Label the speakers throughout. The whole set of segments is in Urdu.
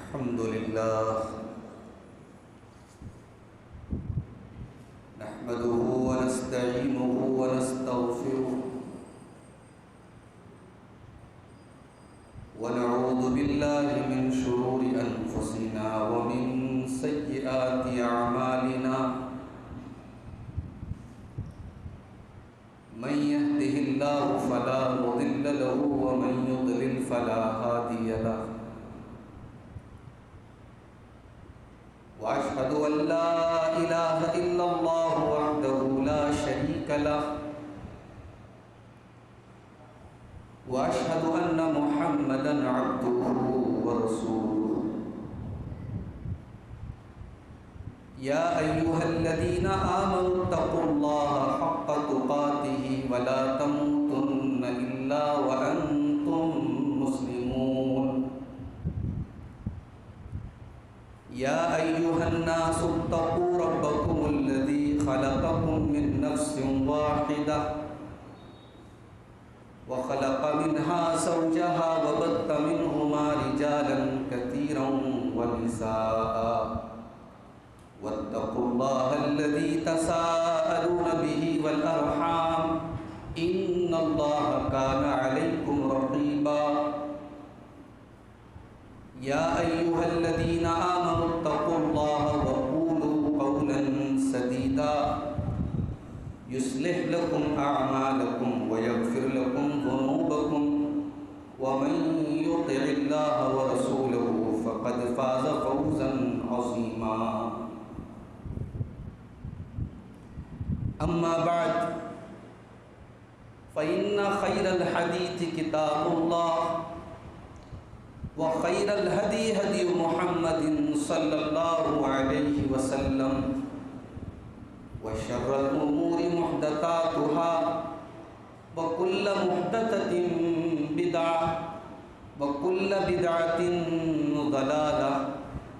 Speaker 1: الحمد لله نحمده ونستعينه ونستغفره ونعوذ بالله من شرور أنفسنا ومن سيئات أعمالنا من يهده الله فلا مضل له ومن يضلل فلا هادي له وأشهد أن لا إله إلا الله وحده لا شريك له وأشهد أن محمدًا عبده ورسوله يا أيها الذين آمنوا اتقوا الله حق تقاته ولا تموتن إلا وأنتم مسلمون يا أيها الناس اتقوا ربكم الذي خلقكم من نفس واحدة وخلق منها زوجها وبث منهما رجالا كثيرا ونساء واتقوا الله الذي تساءلون به والأرحام إن الله كان عليكم رقيبا يا أيها الذين آمنوا اتقوا الله وقولوا قولا سديدا يصلح لكم أعمالكم ويغفر لكم ذنوبكم ومن يطع الله ورسوله فقد فاز فوزا عظيما أما بعد فإن خير الحديث كتاب الله وخير الهدي هدي محمد صلى الله عليه وسلم وشر الأمور محدثاتها وكل محدثة بدعة وكل بدعة ضلالة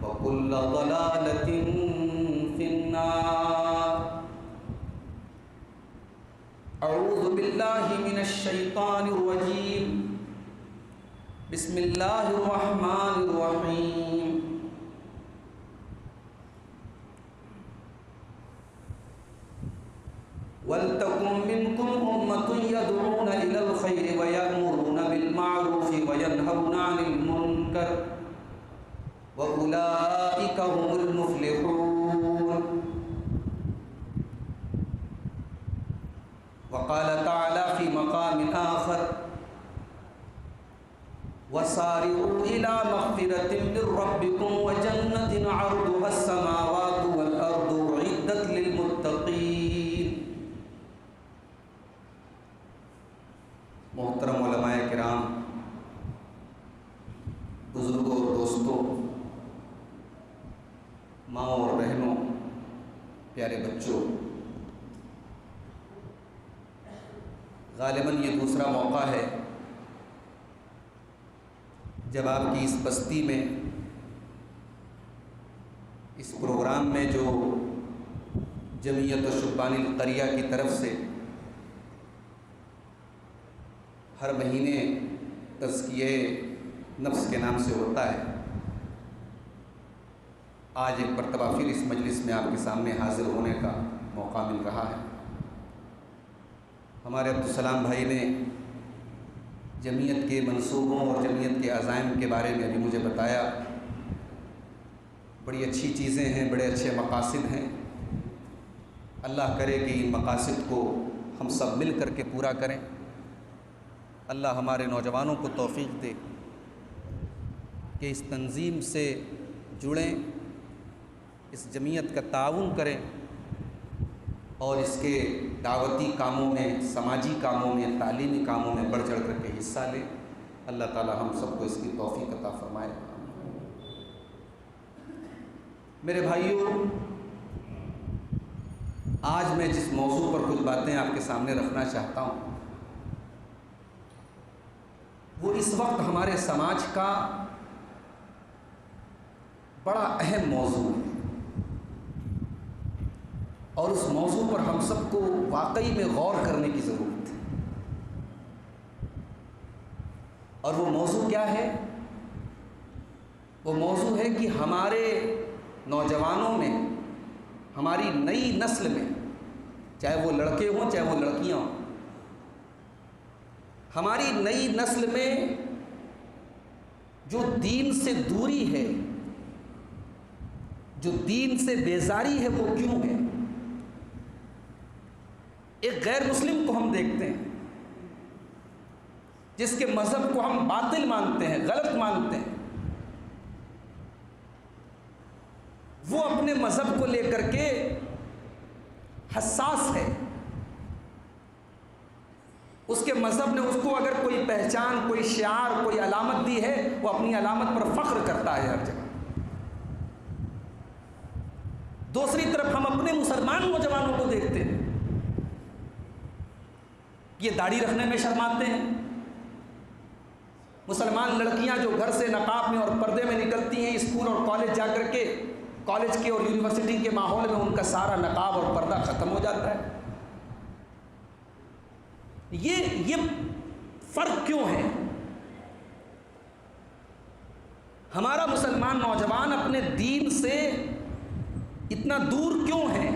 Speaker 1: وكل ضلالة في النار أعوذ بالله من الشيطان الرجيم بسم الله الرحمن الرحيم وَلْتَكُنْ مِنْكُمْ أُمَّةٌ يَدْعُونَ إِلَى الْخَيْرِ وَيَأْمُرُونَ بِالْمَعْرُوفِ وَيَنْهَوْنَ عَنِ الْمُنْكَرِ وَأُولَئِكَ هُمُ الْمُفْلِحُونَ وقال تعالى في مقام آخر وسارعوا إلى مغفرة من ربكم وجنة عرضها السماوات والأرض أعدت للمتقين. محترم علماء کرام، بزرگوں اور دوستوں، ماں اور بہنوں، پیارے بچوں، غالباً یہ دوسرا موقع ہے جب آپ کی اس بستی میں اس پروگرام میں جو جمعیت شبان القریہ کی طرف سے ہر مہینے تزکیہ نفس کے نام سے ہوتا ہے، آج ایک مرتبہ پھر اس مجلس میں آپ کے سامنے حاضر ہونے کا موقع مل رہا ہے۔ ہمارے عبدالسلام بھائی نے جمعیت کے منصوبوں اور جمعیت کے عزائم کے بارے میں ابھی مجھے بتایا۔ بڑی اچھی چیزیں ہیں، بڑے اچھے مقاصد ہیں۔ اللہ کرے کہ ان مقاصد کو ہم سب مل کر کے پورا کریں۔ اللہ ہمارے نوجوانوں کو توفیق دے کہ اس تنظیم سے جڑیں، اس جمعیت کا تعاون کریں اور اس کے دعوتی کاموں میں، سماجی کاموں میں، تعلیمی کاموں میں بڑھ چڑھ کر کے حصہ لیں۔ اللہ تعالی ہم سب کو اس کی توفیق عطا فرمائے۔ میرے بھائیوں، آج میں جس موضوع پر کچھ باتیں آپ کے سامنے رکھنا چاہتا ہوں وہ اس وقت ہمارے سماج کا بڑا اہم موضوع ہے، اور اس موضوع پر ہم سب کو واقعی میں غور کرنے کی ضرورت ہے۔ اور وہ موضوع کیا ہے؟ وہ موضوع ہے کہ ہمارے نوجوانوں میں، ہماری نئی نسل میں، چاہے وہ لڑکے ہوں چاہے وہ لڑکیاں ہوں، ہماری نئی نسل میں جو دین سے دوری ہے، جو دین سے بیزاری ہے، وہ کیوں ہے؟ ایک غیر مسلم کو ہم دیکھتے ہیں جس کے مذہب کو ہم باطل مانتے ہیں، غلط مانتے ہیں، وہ اپنے مذہب کو لے کر کے حساس ہے۔ اس کے مذہب نے اس کو اگر کوئی پہچان، کوئی شعار، کوئی علامت دی ہے، وہ اپنی علامت پر فخر کرتا ہے ہر جگہ۔ دوسری طرف ہم اپنے مسلمان نوجوانوں کو دیکھتے ہیں، یہ داڑھی رکھنے میں شرماتے ہیں۔ مسلمان لڑکیاں جو گھر سے نقاب میں اور پردے میں نکلتی ہیں، اسکول اور کالج جا کر کے، کالج کے اور یونیورسٹی کے ماحول میں ان کا سارا نقاب اور پردہ ختم ہو جاتا ہے۔ یہ فرق کیوں ہے؟ ہمارا مسلمان نوجوان اپنے دین سے اتنا دور کیوں ہے؟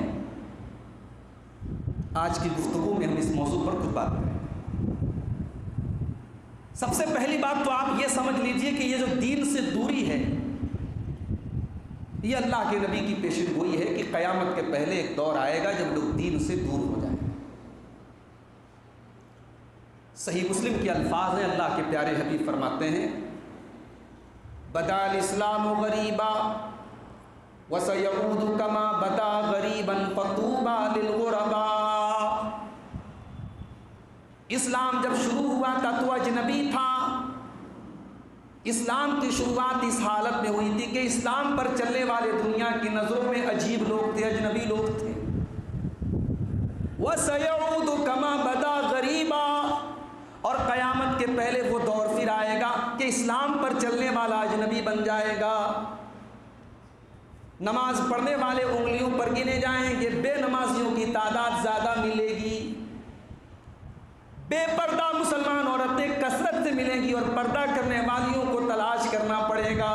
Speaker 1: آج کی گفتگو میں ہم اس موضوع پر کچھ بات کریں۔ سب سے پہلی بات تو آپ یہ سمجھ لیجئے کہ یہ جو دین سے دوری ہے، یہ اللہ کے نبی کی پیشن گوئی ہے کہ قیامت کے پہلے ایک دور آئے گا جب لوگ دین سے دور ہو جائیں گے۔ صحیح مسلم کے الفاظ ہیں، اللہ کے پیارے حبیب فرماتے ہیں، بدا الاسلام غریبا وسیعود کما بدا غریبا فطوبى للغرباء۔ اسلام جب شروع ہوا تھا تو اجنبی تھا۔ اسلام کی شروعات اس حالت میں ہوئی تھی کہ اسلام پر چلنے والے دنیا کی نظروں میں عجیب لوگ تھے، اجنبی لوگ تھے۔ وَسَيَعُودُ كَمَا بَدَا غَرِيبًا، اور قیامت کے پہلے وہ دور پھر آئے گا کہ اسلام پر چلنے والا اجنبی بن جائے گا۔ نماز پڑھنے والے انگلیوں پر گنے جائیں گے، بے نمازیوں کی تعداد زیادہ ملے گی۔ بے پردہ مسلمان عورتیں کثرت سے ملیں گی اور پردہ کرنے والیوں کو تلاش کرنا پڑے گا۔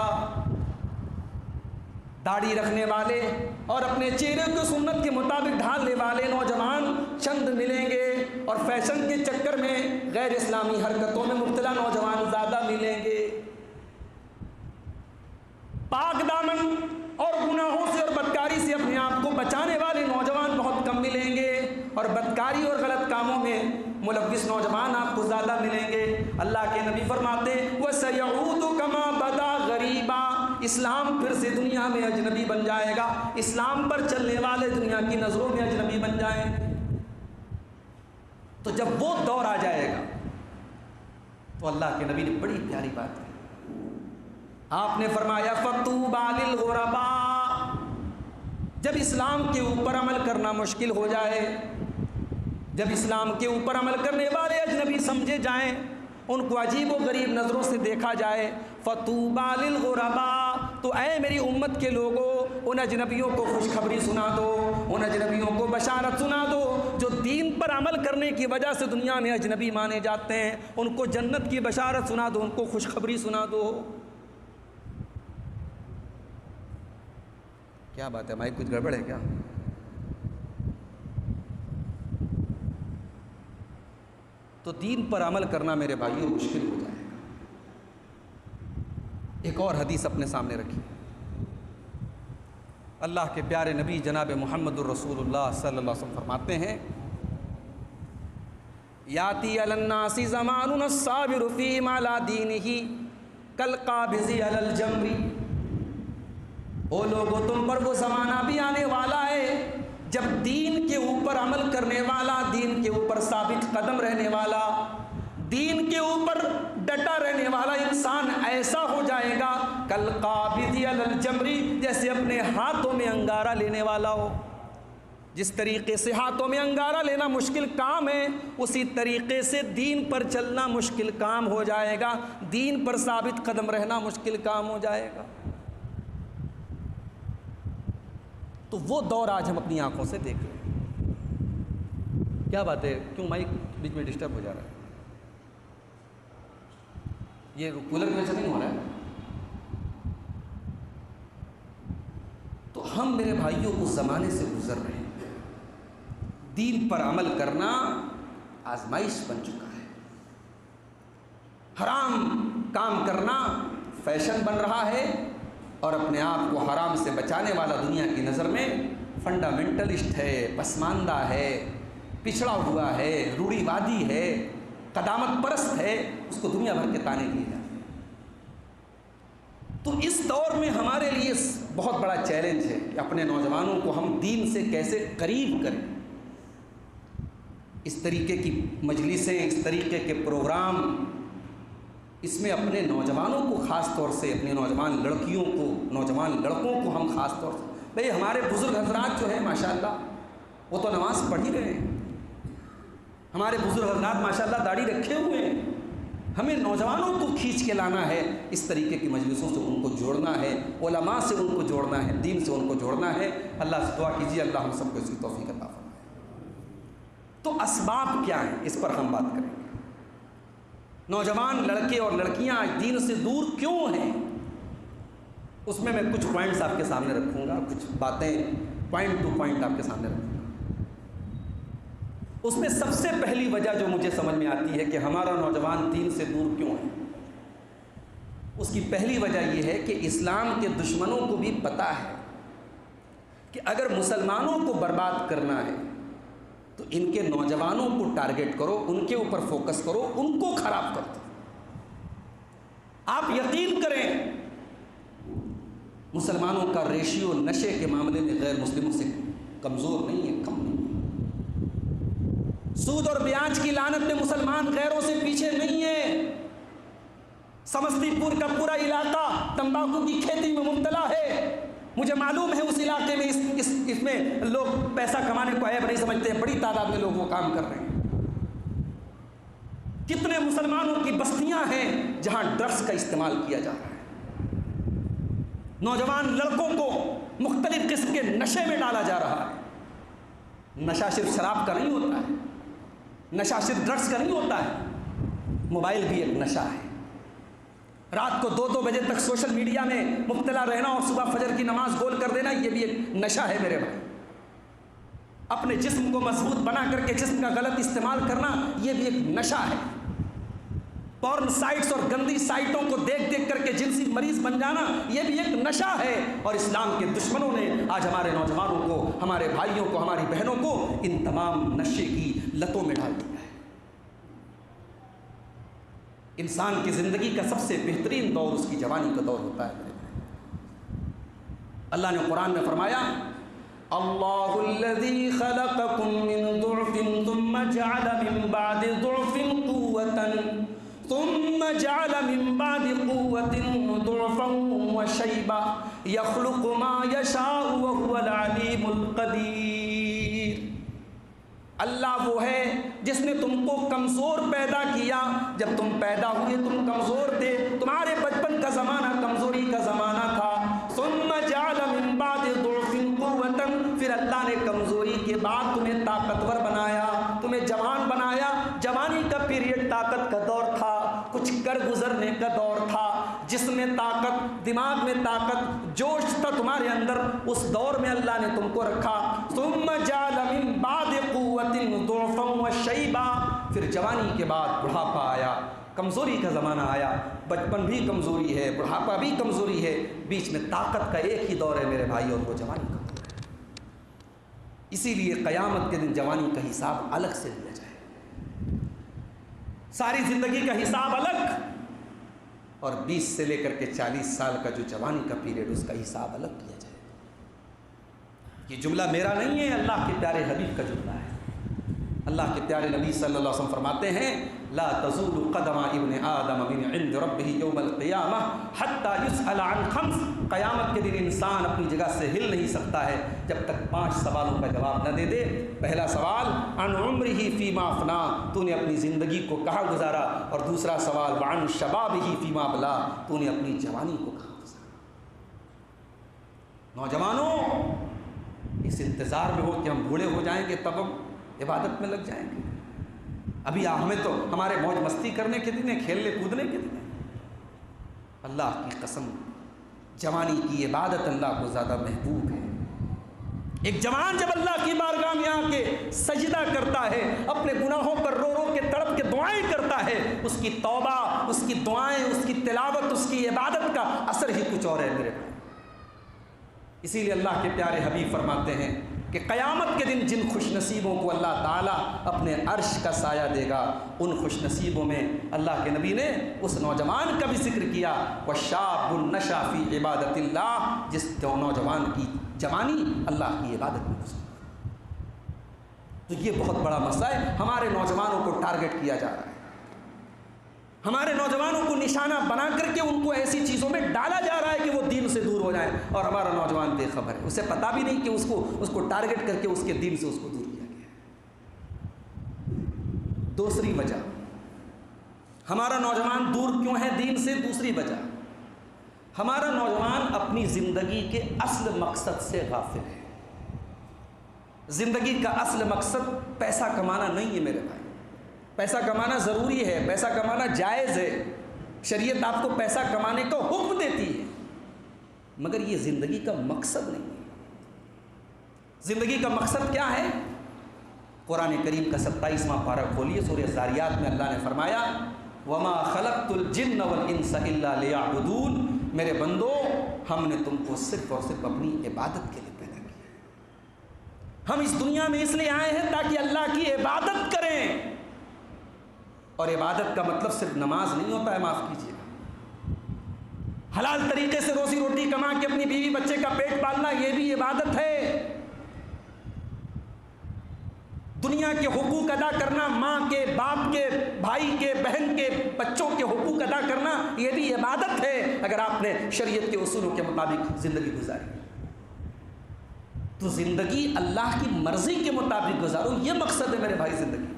Speaker 1: داڑھی رکھنے والے اور اپنے چہرے کو سنت کے مطابق ڈھالنے والے نوجوان چند ملیں گے، اور فیشن کے چکر میں غیر اسلامی حرکتوں میں مبتلا نوجوان زیادہ ملیں گے۔ پاک دامن اور گناہوں سے اور بدکاری سے اپنے آپ کو بچانے والے نوجوان بہت کم ملیں گے، اور بدکاری اور غلط کاموں میں ملوث نوجوان آپ کو زیادہ ملیں گے۔ اللہ کے نبی فرماتے وَسَيَعُودُ كَمَا بَدَا غَرِيبًا، اسلام پھر سے دنیا میں اجنبی بن جائے گا، اسلام پر چلنے والے دنیا کی نظروں میں اجنبی بن جائیں گے۔ تو جب وہ دور آ جائے گا تو اللہ کے نبی نے بڑی پیاری بات کی، آپ نے فرمایا فَطُوبَى لِلْغُرَبَاء، جب اسلام کے اوپر عمل کرنا مشکل ہو جائے، جب اسلام کے اوپر عمل کرنے والے اجنبی سمجھے جائیں، ان کو عجیب و غریب نظروں سے دیکھا جائے، فَطُوبَى لِلْغُرَبَاء، تو اے میری امت کے لوگوں، ان اجنبیوں کو خوشخبری سنا دو، ان اجنبیوں کو بشارت سنا دو جو دین پر عمل کرنے کی وجہ سے دنیا میں اجنبی مانے جاتے ہیں، ان کو جنت کی بشارت سنا دو، ان کو خوشخبری سنا دو۔ کیا بات ہے، مائک کچھ گڑبڑ ہے کیا؟ تو دین پر عمل کرنا میرے بھائیوں مشکل ہو جائے گا۔ ایک اور حدیث اپنے سامنے رکھی، اللہ کے پیارے نبی جناب محمد الرسول اللہ صلی اللہ علیہ وسلم فرماتے ہیں، یاتی علی الناس زمان الصابر فیما لا دینہ کالقابض علی الجمر، او لوگوں تم پر وہ زمانہ بھی آنے والا ہے جب دین کے اوپر عمل کرنے والا، دین کے اوپر ثابت قدم رہنے والا، دین کے اوپر ڈٹا رہنے والا انسان ایسا ہو جائے گا کالقابض علی الجمر، جیسے اپنے ہاتھوں میں انگارہ لینے والا ہو۔ جس طریقے سے ہاتھوں میں انگارہ لینا مشکل کام ہے، اسی طریقے سے دین پر چلنا مشکل کام ہو جائے گا، دین پر ثابت قدم رہنا مشکل کام ہو جائے گا۔ تو وہ دور آج ہم اپنی آنکھوں سے دیکھ رہے ہیں۔ کیا بات ہے، کیوں مائک بیچ میں ڈسٹرب ہو جا رہا ہے؟ یہ کولر کی وجہ سے نہیں ہو رہا ہے؟ بھائیوں اس زمانے سے گزر رہے ہیں۔ دین پر عمل کرنا آزمائش بن چکا ہے، حرام کام کرنا فیشن بن رہا ہے، اور اپنے آپ کو حرام سے بچانے والا دنیا کی نظر میں فنڈامنٹلسٹ ہے، پسماندہ ہے، پچھڑا ہوا ہے، روڑی وادی ہے، قدامت پرست ہے، اس کو دنیا بھر کے تانے دیے جاتے ہیں۔ تو اس دور میں ہمارے لیے بہت بڑا چیلنج ہے کہ اپنے نوجوانوں کو ہم دین سے کیسے قریب کریں۔ اس طریقے کی مجلسیں، اس طریقے کے پروگرام، اس میں اپنے نوجوانوں کو خاص طور سے، اپنے نوجوان لڑکیوں کو، نوجوان لڑکوں کو ہم خاص طور سے، بھئی ہمارے بزرگ حضرات جو ہیں ماشاءاللہ وہ تو نماز پڑھ ہی رہے ہیں، ہمارے بزرگ حضرات ماشاءاللہ داڑھی رکھے ہوئے ہیں، ہمیں نوجوانوں کو کھینچ کے لانا ہے، اس طریقے کی مجلسوں سے ان کو جوڑنا ہے، علماء سے ان کو جوڑنا ہے، دین سے ان کو جوڑنا ہے۔ اللہ سے دعا کیجیے اللہ ہم سب کو اس کی توفیق عطا فرمائے۔ تو اسباب کیا ہیں، اس پر ہم بات کریں گے۔ نوجوان لڑکے اور لڑکیاں آج دین سے دور کیوں ہیں، اس میں کچھ پوائنٹس آپ کے سامنے رکھوں گا، کچھ باتیں پوائنٹ ٹو پوائنٹ آپ کے سامنے رکھوں گا۔ اس میں سب سے پہلی وجہ جو مجھے سمجھ میں آتی ہے کہ ہمارا نوجوان دین سے دور کیوں ہے، اس کی پہلی وجہ یہ ہے کہ اسلام کے دشمنوں کو بھی پتہ ہے کہ اگر مسلمانوں کو برباد کرنا ہے تو ان کے نوجوانوں کو ٹارگٹ کرو، ان کے اوپر فوکس کرو، ان کو خراب کر دو۔ آپ یقین کریں مسلمانوں کا ریشیو نشے کے معاملے میں غیر مسلموں سے کمزور نہیں ہے، کم نہیں ہے۔ سود اور بیاج کی لعنت میں مسلمان غیروں سے پیچھے نہیں ہے۔ سمستی پور کا پورا علاقہ تمباکو کی کھیتی میں مبتلا ہے، مجھے معلوم ہے اس علاقے میں اس میں لوگ پیسہ کمانے کو عیب نہیں سمجھتے ہیں، بڑی تعداد میں لوگ وہ کام کر رہے ہیں۔ کتنے مسلمانوں کی بستیاں ہیں جہاں ڈرگس کا استعمال کیا جا رہا ہے، نوجوان لڑکوں کو مختلف قسم کے نشے میں ڈالا جا رہا ہے۔ نشہ صرف شراب کا نہیں ہوتا ہے، نشہ صرف ڈرگس کا نہیں ہوتا ہے، موبائل بھی ایک نشہ ہے۔ رات کو 2-2 بجے تک سوشل میڈیا میں مبتلا رہنا اور صبح فجر کی نماز گول کر دینا، یہ بھی ایک نشہ ہے میرے بھائی۔ اپنے جسم کو مضبوط بنا کر کے جسم کا غلط استعمال کرنا، یہ بھی ایک نشہ ہے۔ پورن سائٹس اور گندی سائٹوں کو دیکھ دیکھ کر کے جنسی مریض بن جانا، یہ بھی ایک نشہ ہے۔ اور اسلام کے دشمنوں نے آج ہمارے نوجوانوں کو، ہمارے بھائیوں کو، ہماری بہنوں کو ان تمام نشے کی لتوں میں ڈال دیا ہے۔ انسان کی زندگی کا سب سے بہترین دور اس کی جوانی کا دور ہوتا ہے۔ اللہ نے قرآن میں فرمایا، اللہ الذی خلقکم من ضعف ثم جعل من بعد ضعف قوة ثم جعل من بعد قوة ضعفا وشيبا يخلق ما يشاء وهو العليم القدير۔ اللہ وہ ہے جس نے تم کو کمزور پیدا کیا، جب تم پیدا ہوئے تم کمزور تھے، تمہارے بچپن کا زمانہ کمزوری کا زمانہ تھا۔ ثم جعل من بعد ضعف قوة، پھر اللہ نے کمزوری کے بعد تمہیں طاقتور بنایا، تمہیں جوان بنایا۔ جوانی کا پیریڈ طاقت کا دور تھا، کچھ کر گزرنے کا دور تھا، جسم میں طاقت، دماغ میں طاقت، جوش تھا تمہارے اندر، اس دور میں اللہ نے تم کو رکھا۔ ثم جعل من بعد قوة ضعفا وشيبا، پھر جوانی کے بعد بڑھاپا آیا، کمزوری کا زمانہ آیا۔ بچپن بھی کمزوری ہے، بڑھاپا بھی کمزوری ہے، بیچ میں طاقت کا ایک ہی دور ہے میرے بھائی، اور وہ جوانی کا دور ہے۔ اسی لیے قیامت کے دن جوانی کا حساب الگ سے لیا جائے، ساری زندگی کا حساب الگ، اور 20 سے لے کر کے 40 سال کا جو جوانی کا پیریڈ، اس کا حساب الگ کیا جائے۔ یہ جملہ میرا نہیں ہے، اللہ کے پیارے حبیب کا جملہ ہے۔ اللہ کے پیارے نبی صلی اللہ علیہ وسلم فرماتے ہیں، لا تزول قدم ابن آدم من عند ربہ یوم القیامہ حتی یسأل عن خمس، قیامت کے دن انسان اپنی جگہ سے ہل نہیں سکتا ہے جب تک 5 سوالوں کا جواب نہ دے دے۔ پہلا سوال عن عمرہ فیما افنا، تو نے اپنی زندگی کو کہاں گزارا، اور دوسرا سوال وعن شبابہ فیما ابلا، تو نے اپنی جوانی کو کہاں گزارا۔ نوجوانوں اس انتظار میں ہو کہ ہم بوڑھے ہو جائیں گے تب ہم عبادت میں لگ جائیں گے، ابھی ہمیں تو ہمارے موج مستی کرنے کے دن ہیں، کھیلنے کودنے کے دن ہیں۔ اللہ کی قسم، جوانی کی عبادت اللہ کو زیادہ محبوب ہے۔ ایک جوان جب اللہ کی بارگاہ میں آ کے سجدہ کرتا ہے، اپنے گناہوں پر رو رو کے تڑپ کے دعائیں کرتا ہے، اس کی توبہ، اس کی دعائیں، اس کی تلاوت، اس کی عبادت کا اثر ہی کچھ اور ہے میرے بھائی۔ اسی لیے اللہ کے پیارے حبیب فرماتے ہیں کہ قیامت کے دن جن خوش نصیبوں کو اللہ تعالیٰ اپنے عرش کا سایہ دے گا، ان خوش نصیبوں میں اللہ کے نبی نے اس نوجوان کا بھی ذکر کیا، وَشَابٌ نَشَأَ فِي عِبَادَةِ اللَّهِ، جس نوجوان کی جوانی اللہ کی عبادت میں گزری۔ تو یہ بہت بڑا مسئلہ ہے، ہمارے نوجوانوں کو ٹارگٹ کیا جا رہا ہے، ہمارے نوجوانوں کو نشانہ بنا کر کے ان کو ایسی چیزوں میں ڈالا جا رہا ہے کہ وہ دین سے دور ہو جائیں، اور ہمارا نوجوان بے خبر ہے، اسے پتہ بھی نہیں کہ اس کو ٹارگٹ کر کے اس کے دین سے اس کو دور کیا گیا ہے۔ دوسری وجہ ہمارا نوجوان دور کیوں ہے دین سے، دوسری وجہ ہمارا نوجوان اپنی زندگی کے اصل مقصد سے غافل ہے۔ زندگی کا اصل مقصد پیسہ کمانا نہیں ہے میرے بھائی، پیسہ کمانا ضروری ہے، پیسہ کمانا جائز ہے، شریعت آپ کو پیسہ کمانے کا حکم دیتی ہے، مگر یہ زندگی کا مقصد نہیں ہے۔ زندگی کا مقصد کیا ہے؟ قرآن کریم کا 27واں پارہ کھولیے، سورہ ذاریات میں اللہ نے فرمایا وَمَا خَلَقْتُ الْجِنَّ وَالْإِنسَ إِلَّا لِيَعْبُدُونَ، میرے بندو ہم نے تم کو صرف اور صرف اپنی عبادت کے لیے پیدا کیا، ہم اس دنیا میں اس لیے آئے ہیں تاکہ اللہ کی عبادت کریں، اور عبادت کا مطلب صرف نماز نہیں ہوتا ہے، معاف کیجیے، حلال طریقے سے روزی روٹی کما کے اپنی بیوی بچے کا پیٹ پالنا یہ بھی عبادت ہے، دنیا کے حقوق ادا کرنا، ماں کے، باپ کے، بھائی کے، بہن کے، بچوں کے حقوق ادا کرنا یہ بھی عبادت ہے، اگر آپ نے شریعت کے اصولوں کے مطابق زندگی گزاری تو زندگی اللہ کی مرضی کے مطابق گزارو، یہ مقصد ہے میرے بھائی زندگی کا۔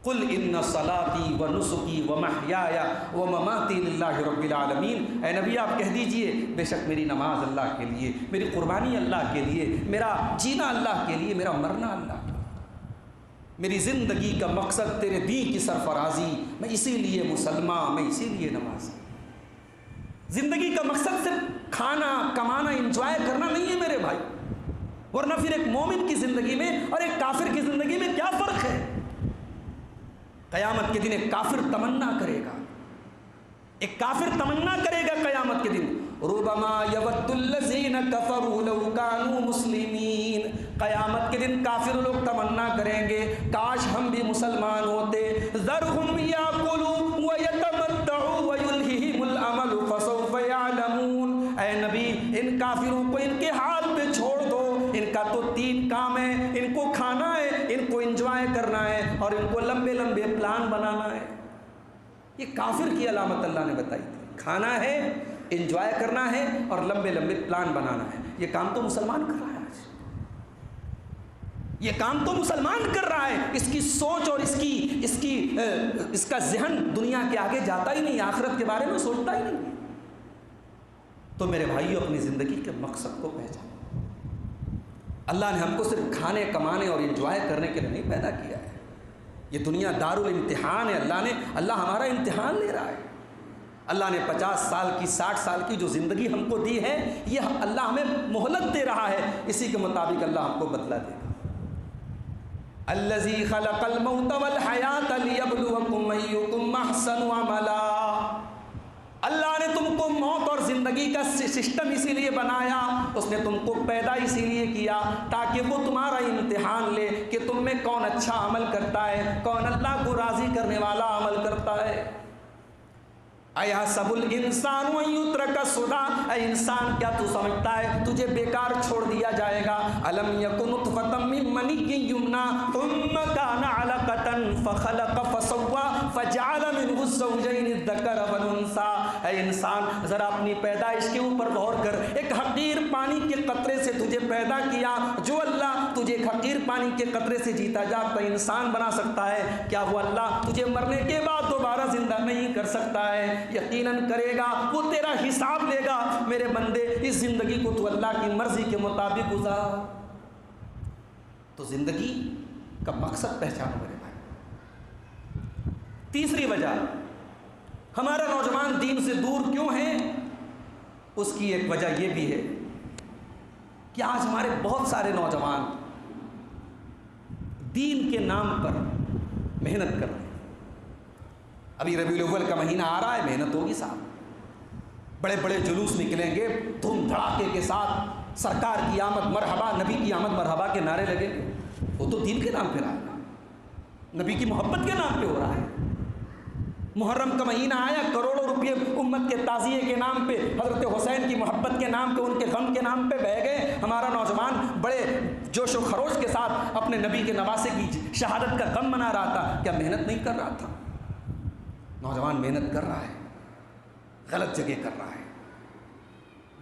Speaker 1: قل ان صلاتی و نسکی و محیایا و مماتی للہ رب العالمین، اے نبی آپ کہہ دیجئے بے شک میری نماز اللہ کے لیے، میری قربانی اللہ کے لیے، میرا جینا اللہ کے لیے، میرا مرنا اللہ کے لیے، میری زندگی کا مقصد تیرے دین کی سرفرازی، میں اسی لیے مسلمان، میں اسی لیے نمازی۔ زندگی کا مقصد صرف کھانا کمانا انجوائے کرنا نہیں ہے میرے بھائی، ورنہ پھر ایک مومن کی زندگی میں اور ایک کافر کی زندگی میں کیا فرق ہے؟ قیامت کے دن ایک کافر تمنا کرے گا، ایک کافر تمنا کرے گا قیامت کے دن ربما یود الذین کفروا لو کانوا مسلمین، قیامت کے دن کافر لوگ تمنا کریں گے کاش ہم بھی مسلمان ہوتے، ذرہم یاکلوا ویتمتعوا ویلہہم الامل فسوف یعلمون، اے نبی ان کافروں کو ان کے حال پہ چھوڑ دو، ان کا تو 3 کام ہے، ان کو کھانا ہے، ان کو انجوائے کرنا ہے، اور ان کو لمبے لمبے پلان بنانا ہے۔ یہ کافر کی علامت اللہ نے بتائی تھی، کھانا ہے، انجوائے کرنا ہے، اور لمبے لمبے پلان بنانا ہے۔ یہ کام تو مسلمان کر رہا ہے آج، یہ کام تو مسلمان کر رہا ہے، اس کی سوچ اور اس کا ذہن دنیا کے آگے جاتا ہی نہیں، آخرت کے بارے میں سوچتا ہی نہیں۔ تو میرے بھائیو اپنی زندگی کے مقصد کو پہچانو، اللہ نے ہم کو صرف کھانے کمانے اور انجوائے کرنے کے لیے نہیں پیدا کیا ہے، یہ دنیا دارالامتحان ہے، اللہ ہمارا امتحان لے رہا ہے۔ اللہ نے 50 سال کی 60 سال کی جو زندگی ہم کو دی ہے، یہ اللہ ہمیں مہلت دے رہا ہے، اسی کے مطابق اللہ ہم کو بدلہ دے گا۔ الذی خلق الموت والحیات لیبلوکم ایکم احسن عملا، اللہ نے تم کو موت اور زندگی کا سسٹم اسی لیے بنایا، اس نے تم کو پیدا اسی لیے کیا تاکہ وہ تمہارا امتحان لے کہ تم میں کون اچھا عمل کرتا ہے، کون اللہ کو راضی کرنے والا عمل کرتا ہے۔ ایحسب الانسان ان یترک سدی، اے انسان کیا تو سمجھتا ہے تجھے بیکار چھوڑ دیا جائے گا؟ الم یکن نطفۃ من منی یمنی ثم کان علقۃ فخلق فسوی فجعل منه الزوجین الذکر والانثی، اے انسان ذرا اپنی پیدائش کے اوپر غور کر، ایک حقیر پانی کے قطرے سے تجھے پیدا کیا، جو اللہ تجھے ایک حقیر پانی کے قطرے سے جیتا جاگتا انسان بنا سکتا ہے، کیا وہ اللہ تجھے مرنے کے بعد دوبارہ زندہ نہیں کر سکتا ہے؟ یقیناً کرے گا، وہ تیرا حساب لے گا۔ میرے بندے اس زندگی کو تو اللہ کی مرضی کے مطابق گزار۔ تو زندگی کا مقصد پہچانو میرے بھائی۔ تیسری وجہ ہمارا نوجوان دین سے دور کیوں ہے، اس کی ایک وجہ یہ بھی ہے کہ آج ہمارے بہت سارے نوجوان دین کے نام پر محنت کر رہے ہیں. ابھی ربیع الاول کا مہینہ آ رہا ہے، محنت ہوگی صاحب، بڑے بڑے جلوس نکلیں گے، دھوم دھڑاکے کے ساتھ سرکار کی آمد مرحبا، نبی کی آمد مرحبا کے نعرے لگیں گے. وہ تو دین کے نام پہ رہا ہے، نبی کی محبت کے نام پہ ہو رہا ہے. محرم کا مہینہ آیا، کروڑوں روپے امت کے تعزیے کے نام پہ، حضرت حسین کی محبت کے نام پہ، ان کے غم کے نام پہ بہہ گئے. ہمارا نوجوان بڑے جوش و خروش کے ساتھ اپنے نبی کے نواسے کی شہادت کا غم منا رہا تھا. کیا محنت نہیں کر رہا تھا؟ نوجوان محنت کر رہا ہے، غلط جگہ کر رہا ہے.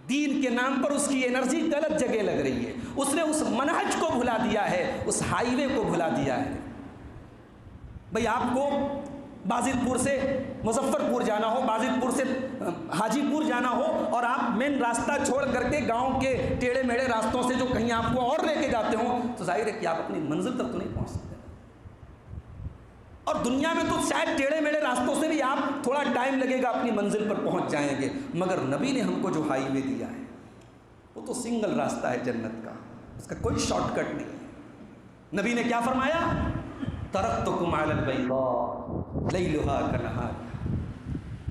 Speaker 1: دین کے نام پر اس کی انرجی غلط جگہ لگ رہی ہے. اس نے اس منہج کو بھلا دیا ہے، اس ہائی وے کو بھلا دیا ہے. بھئی آپ کو بازط پور سے مظفر پور جانا ہو، بازط پور سے حاجی پور جانا ہو، اور آپ مین راستہ چھوڑ کر کے گاؤں کے ٹیڑے میڑے راستوں سے جو کہیں آپ کو اور لے کے جاتے ہوں، تو ظاہر ہے کہ آپ اپنی منزل تک تو نہیں پہنچ سکتے. اور دنیا میں تو شاید ٹیڑے میڑے راستوں سے بھی آپ تھوڑا ٹائم لگے گا، اپنی منزل پر پہنچ جائیں گے. مگر نبی نے ہم کو جو ہائی وے دیا ہے وہ تو سنگل راستہ ہے جنت کا، اس کا کوئی شارٹ کٹ نہیں ہے. نبی نے کیا فرمایا؟ ترکتکم علی البیضاء لیلھا کنہارھا.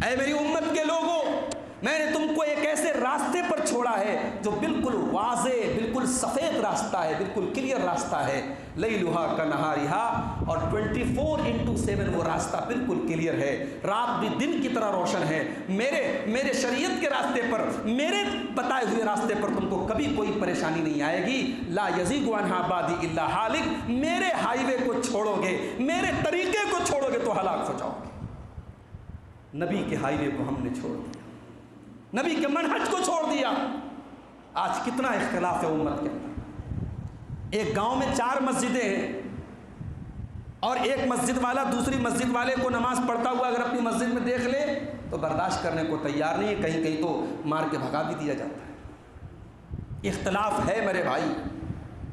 Speaker 1: اے میری امت کے لوگوں، میں نے تم کو ایک ایسے راستے پر چھوڑا ہے جو بالکل واضح، بالکل سفید راستہ ہے، بالکل کلیئر راستہ ہے. لیلھا کنہارھا، اور 24/7 وہ راستہ بالکل کلیئر ہے، رات بھی دن کی طرح روشن ہے. میرے شریعت کے راستے پر، میرے بتائے ہوئے راستے پر تم کو کبھی کوئی پریشانی نہیں آئے گی. لا یزیغ عنہا بعدی الا ہالک. میرے ہائی وے کو چھوڑو گے، میرے طریقے کو چھوڑو گے تو ہلاک ہو جاؤ گے. نبی کے ہائی وے کو ہم نے چھوڑ دیا، نبی کے منہج کو چھوڑ دیا. آج کتنا اختلاف ہے امت کے اندر. ایک گاؤں میں 4 مسجدیں ہیں، اور ایک مسجد والا دوسری مسجد والے کو نماز پڑھتا ہوا اگر اپنی مسجد میں دیکھ لے تو برداشت کرنے کو تیار نہیں ہے. کہیں کہیں تو مار کے بھگا بھی دیا جاتا ہے. اختلاف ہے میرے بھائی،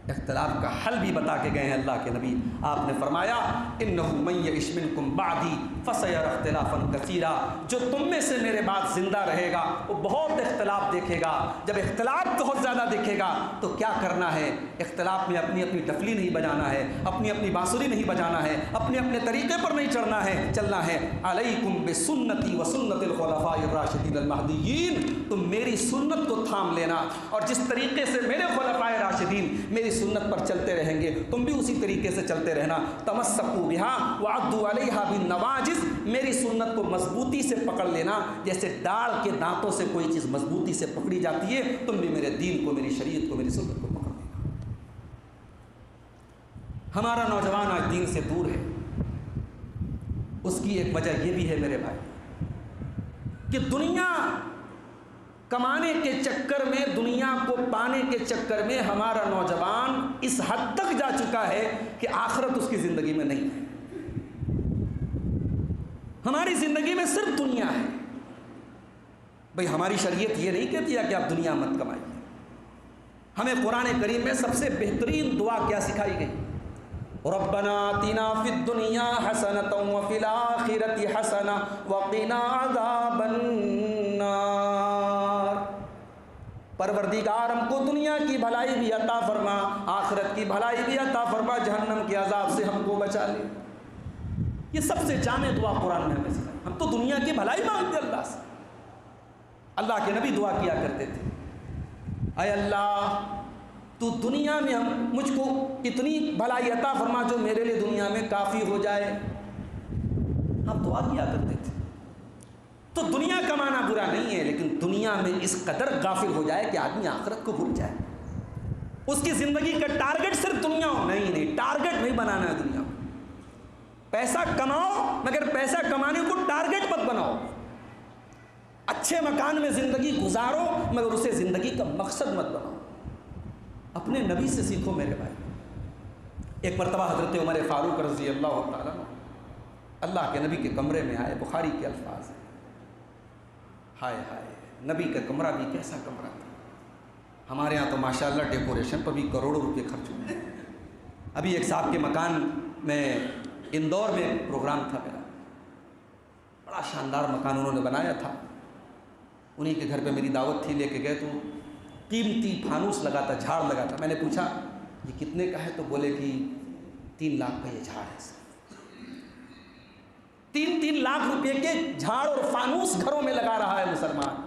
Speaker 1: اختلاف کا حل بھی بتا کے گئے ہیں اللہ کے نبی. آپ نے فرمایا انہ من یعش منکم بعدی فسیری اختلافا کثیرا. جو تم میں سے میرے بعد زندہ رہے گا وہ بہت اختلاف دیکھے گا. جب اختلاف بہت زیادہ دیکھے گا تو کیا کرنا ہے؟ اختلاف میں اپنی اپنی ڈفلی نہیں بجانا ہے، اپنی اپنی بانسری نہیں بجانا ہے، اپنے اپنے طریقے پر نہیں چلنا ہے. علیکم بسنتی وسنت الخلفاء الراشدین المہدیین. تم میری سنت کو تھام لینا، اور جس طریقے سے میرے خلفاء راشدین میری سنت پر چلتے رہیں گے تم بھی اسی طریقے سے چلتے رہنا. تمسکوا بہا وعضوا علیہا بالنواجذ. میری سنت کو مضبوطی سے پکڑ لینا، جیسے ڈاڑ کے دانتوں سے کوئی چیز مضبوطی سے پکڑی جاتی ہے. تم بھی میرے دین کو، میری شریعت کو، میری سنت کو پکڑ لینا. ہمارا نوجوان آج دین سے دور ہے. اس کی ایک وجہ یہ بھی ہے میرے بھائی کہ دنیا کمانے کے چکر میں، دنیا کو پانے کے چکر میں ہمارا نوجوان اس حد تک جا چکا ہے کہ آخرت اس کی زندگی میں نہیں ہے. ہماری زندگی میں صرف دنیا ہے. بھئی ہماری شریعت یہ نہیں کہتی ہے کہ آپ دنیا مت کمائیے. ہمیں قرآن کریم میں سب سے بہترین دعا کیا سکھائی گئی؟ ربنا آتنا فی الدنیا حسنۃ وفی الآخرۃ حسنۃ وقنا عذاب النار. پروردگار ہم کو دنیا کی بھلائی بھی عطا فرما، آخرت کی بھلائی بھی عطا فرما، جہنم کے عذاب سے ہم کو بچا لے. یہ سب سے جامع دعا قرآن میں ہمیں سکھائی. ہم تو دنیا کی بھلائی مانگتے اللہ سے. اللہ کے نبی دعا کیا کرتے تھے، اے اللہ تو دنیا میں مجھ کو اتنی بھلائی عطا فرما جو میرے لیے دنیا میں کافی ہو جائے. ہم دعا کیا کرتے تھے. تو دنیا کمانا برا نہیں ہے، لیکن دنیا میں اس قدر غافل ہو جائے کہ آدمی آخرت کو بھول جائے. اس کی زندگی کا ٹارگٹ صرف دنیا ہو. نہیں، ٹارگٹ نہیں بنانا ہے دنیا. پیسہ کماؤ مگر پیسہ کمانے کو ٹارگٹ مت بناؤ. اچھے مکان میں زندگی گزارو مگر اسے زندگی کا مقصد مت بناؤ. اپنے نبی سے سیکھو میرے بھائی. ایک مرتبہ حضرت عمر فاروق رضی اللہ تعالیٰ اللہ کے نبی کے کمرے میں آئے. بخاری کے الفاظ ہیں. ہائے ہائے، نبی کا کمرہ بھی کیسا کمرہ تھا. ہمارے ہاں تو ماشاءاللہ ڈیکوریشن پر بھی کروڑوں روپے خرچ ہوئے. ابھی ایک صاحب کے مکان میں اندور میں پروگرام تھا میرا، بڑا شاندار مکان انہوں نے بنایا تھا. انہی کے گھر پہ میری دعوت تھی، لے کے گئے تو قیمتی فانوس لگا تھا، جھاڑ لگا تھا۔ میں نے پوچھا یہ کتنے کا ہے؟ تو بولے کہ 3 لاکھ کا یہ جھاڑ ہے سر۔ 3 لاکھ روپے کے جھاڑ اور فانوس گھروں میں لگا رہا ہے مسلمان،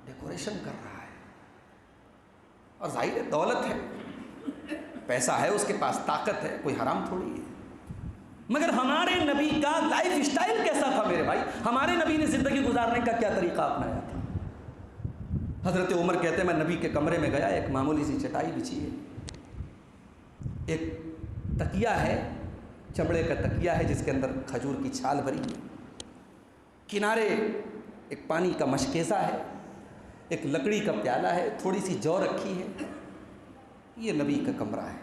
Speaker 1: ڈیکوریشن کر رہا ہے، اور ظاہر ہے دولت ہے، پیسہ ہے اس کے پاس، طاقت ہے، کوئی حرام تھوڑی ہے۔ مگر ہمارے نبی کا لائف اسٹائل کیسا تھا میرے بھائی؟ ہمارے نبی نے زندگی گزارنے کا کیا طریقہ اپنایا تھا؟ حضرت عمر کہتے ہیں میں نبی کے کمرے میں گیا، ایک معمولی سی چٹائی بچھی ہے، ایک تکیہ ہے، چمڑے کا تکیہ ہے جس کے اندر کھجور کی چھال بھری ہے، کنارے ایک پانی کا مشکیزہ ہے، ایک لکڑی کا پیالہ ہے، تھوڑی سی جو رکھی ہے۔ یہ نبی کا کمرہ ہے،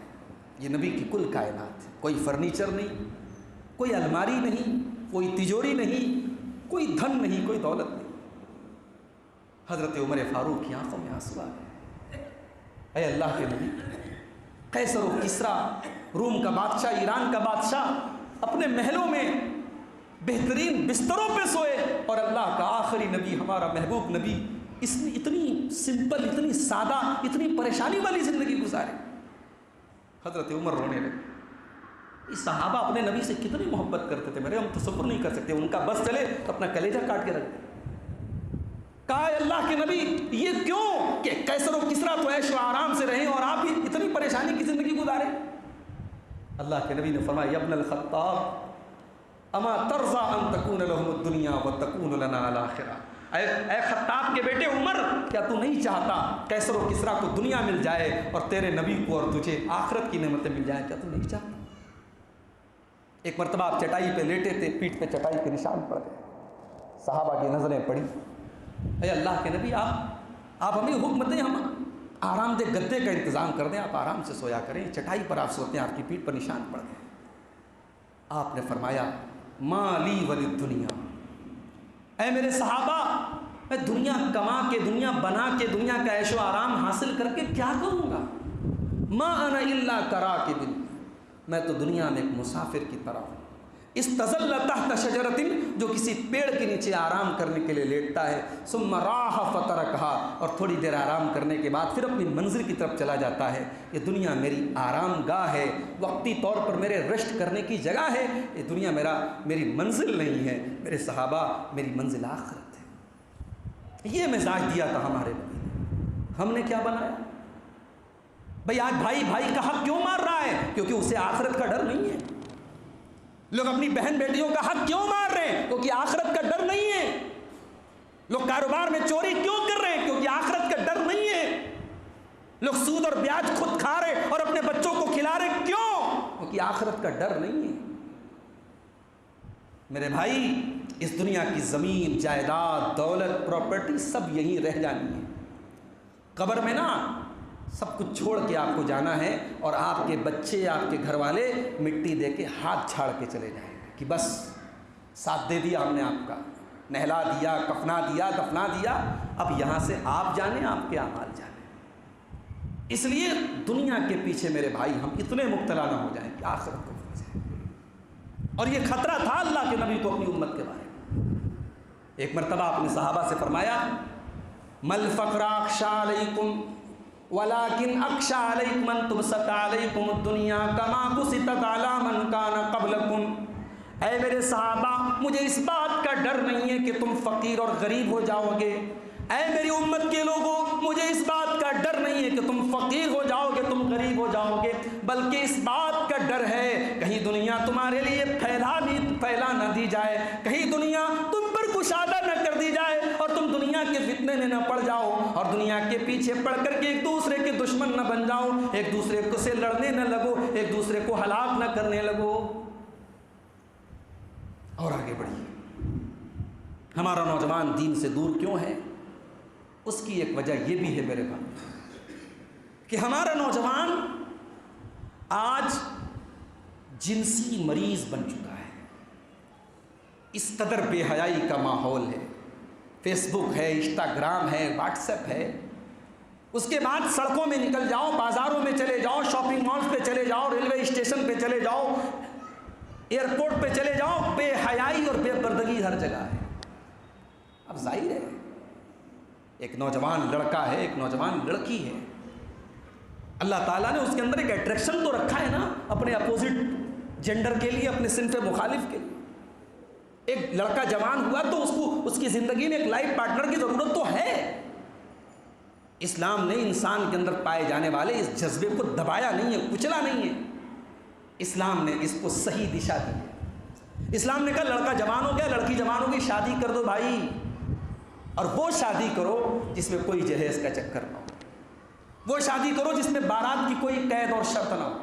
Speaker 1: یہ نبی کی کل کائنات ہے۔ کوئی فرنیچر نہیں، کوئی الماری نہیں، کوئی تجوری نہیں، کوئی دھن نہیں، کوئی دولت نہیں۔ حضرت عمر فاروق کی آنکھوں میں آنسو آ گئے، اے اللہ کے نبی، قیصر و کسریٰ، روم کا بادشاہ، ایران کا بادشاہ اپنے محلوں میں بہترین بستروں پہ سوئے، اور اللہ کا آخری نبی، ہمارا محبوب نبی، اس نے اتنی سمپل، اتنی سادہ، اتنی پریشانی والی زندگی گزاری۔ حضرت عمر رونے لگے۔ یہ صحابہ اپنے نبی سے کتنی محبت کرتے تھے میرے، ہم تصور نہیں کر سکتے۔ ان کا بس چلے تو اپنا کلیجہ کاٹ کے رکھ دیں۔ کہا اے اللہ کے نبی یہ کیوں کہ قیصر و کسریٰ تو عیش و آرام سے رہیں اور آپ ہی اتنی پریشانی کی زندگی گزاریں؟ اللہ کے نبی نے فرمایا یا ابن الخطاب اما ترضى ان تكون لهم الدنيا وتكون لنا الاخرہ۔ اے خطاب کے بیٹے عمر، کیا تو نہیں چاہتا قیصر و کسریٰ کو دنیا مل جائے اور تیرے نبی کو اور تجھے آخرت کی نعمتیں مل جائیں؟ کیا تو نہیں چاہتا؟ ایک مرتبہ آپ چٹائی پہ لیٹے تھے، پیٹھ پہ چٹائی کے نشان پڑ گئے، صحابہ کی نظریں پڑی، اے اللہ کے نبی آپ ہمیں حکم دیں، ہم آرام دہ گدے کا انتظام کر دیں، آپ آرام سے سویا کریں، چٹائی پر آپ سوتے ہیں، آپ کی پیٹھ پر نشان پڑ گئے۔ آپ نے فرمایا ما لی ولی الدنیا، اے میرے صحابہ میں دنیا کما کے، دنیا بنا کے، دنیا کا عیش و آرام حاصل کر کے کیا کروں گا؟ ما انا الا کراکب، میں تو دنیا میں ایک مسافر کی طرح ہوں۔ استظل تحت شجرۃ، جو کسی پیڑ کے نیچے آرام کرنے کے لیے لیٹتا ہے، ثم راح فترکها، اور تھوڑی دیر آرام کرنے کے بعد پھر اپنی منزل کی طرف چلا جاتا ہے۔ یہ دنیا میری آرام گاہ ہے، وقتی طور پر میرے ریسٹ کرنے کی جگہ ہے، یہ دنیا میری منزل نہیں ہے۔ میرے صحابہ میری منزل آخرت ہے۔ یہ مزاج دیا تھا ہمارے نبی نے، ہم نے کیا بنایا؟ بھئی آج بھائی کا حق کیوں مار رہا ہے؟ کیونکہ اسے آخرت کا ڈر نہیں ہے۔ لوگ اپنی بہن بیٹیوں کا حق کیوں مار رہے ہیں؟ کیونکہ آخرت کا ڈر نہیں ہے۔ لوگ کاروبار میں چوری کیوں کر رہے ہیں؟ کیونکہ آخرت کا ڈر نہیں ہے۔ لوگ سود اور بیاج خود کھا رہے اور اپنے بچوں کو کھلا رہے کیوں؟ کیونکہ آخرت کا ڈر نہیں ہے۔ میرے بھائی اس دنیا کی زمین، جائیداد، دولت، پراپرٹی سب یہیں رہ جانی ہے۔ قبر میں نا سب کچھ چھوڑ کے آپ کو جانا ہے، اور آپ کے بچے، آپ کے گھر والے مٹی دے کے ہاتھ چھاڑ کے چلے جائیں گے کہ بس ساتھ دے دیا ہم نے آپ کا، نہلا دیا، کفنا دیا، دفنا دیا، اب یہاں سے آپ جانیں، آپ کے اعمال جانیں۔ اس لیے دنیا کے پیچھے میرے بھائی ہم اتنے مبتلا نہ ہو جائیں کہ آخرت کو بھول جائیں۔ اور یہ خطرہ تھا اللہ کے نبی کو اپنی امت کے بارے میں۔ ایک مرتبہ آپ نے صحابہ سے فرمایا مل فقر اخشى علیکم ولكن اخشى علیکم ان تبسط علیکم الدنیا کما بسطت علی من کان قبلکم۔ اے میرے صحابہ مجھے اس بات کا ڈر نہیں ہے کہ تم فقیر اور غریب ہو جاؤ گے۔ اے میری امت کے لوگوں مجھے اس بات کا ڈر نہیں ہے کہ تم فقیر ہو جاؤ گے، تم غریب ہو جاؤ گے، بلکہ اس بات کا ڈر ہے کہیں دنیا تمہارے لیے پھیلا نہ دی جائے، کہیں دنیا تم پر کشادہ نہ کر دی جائے اور تم دنیا کے فتنے میں نہ پڑ جاؤ اور دنیا کے پیچھے پڑ کر کے ایک دوسرے کے دشمن نہ بن جاؤ، ایک دوسرے کو سے لڑنے نہ لگو، ایک دوسرے کو ہلاک نہ کرنے لگو۔ اور آگے بڑھیے، ہمارا نوجوان دین سے دور کیوں ہے؟ اس کی ایک وجہ یہ بھی ہے میرے بھائی کہ ہمارا نوجوان آج جنسی مریض بن چکا ہے۔ اس قدر بے حیائی کا ماحول ہے، فیس بک ہے، انسٹاگرام ہے، واٹس ایپ ہے، اس کے بعد سڑکوں میں نکل جاؤ، بازاروں میں چلے جاؤ، شاپنگ مالز پہ چلے جاؤ، ریلوے اسٹیشن پہ چلے جاؤ، ایئرپورٹ پہ چلے جاؤ، بے حیائی اور بے پردگی ہر جگہ ہے۔ اب ظاہر ہے ایک نوجوان لڑکا ہے، ایک نوجوان لڑکی ہے، اللہ تعالیٰ نے اس کے اندر ایک اٹریکشن تو رکھا ہے نا اپنے اپوزٹ جینڈر کے لیے، اپنے صنف مخالف کے لیے۔ ایک لڑکا جوان ہوا تو اس کو اس کی زندگی میں ایک لائف پارٹنر کی ضرورت تو ہے۔ اسلام نے انسان کے اندر پائے جانے والے اس جذبے کو دبایا نہیں ہے، کچلا نہیں ہے، اسلام نے اس کو صحیح دشا دی ہے۔ اسلام نے کہا لڑکا جوان ہو گیا، لڑکی جوان ہو گئی، شادی کر دو بھائی، اور وہ شادی کرو جس میں کوئی جہیز کا چکر نہ ہو، وہ شادی کرو جس میں بارات کی کوئی قید اور شرط نہ ہو،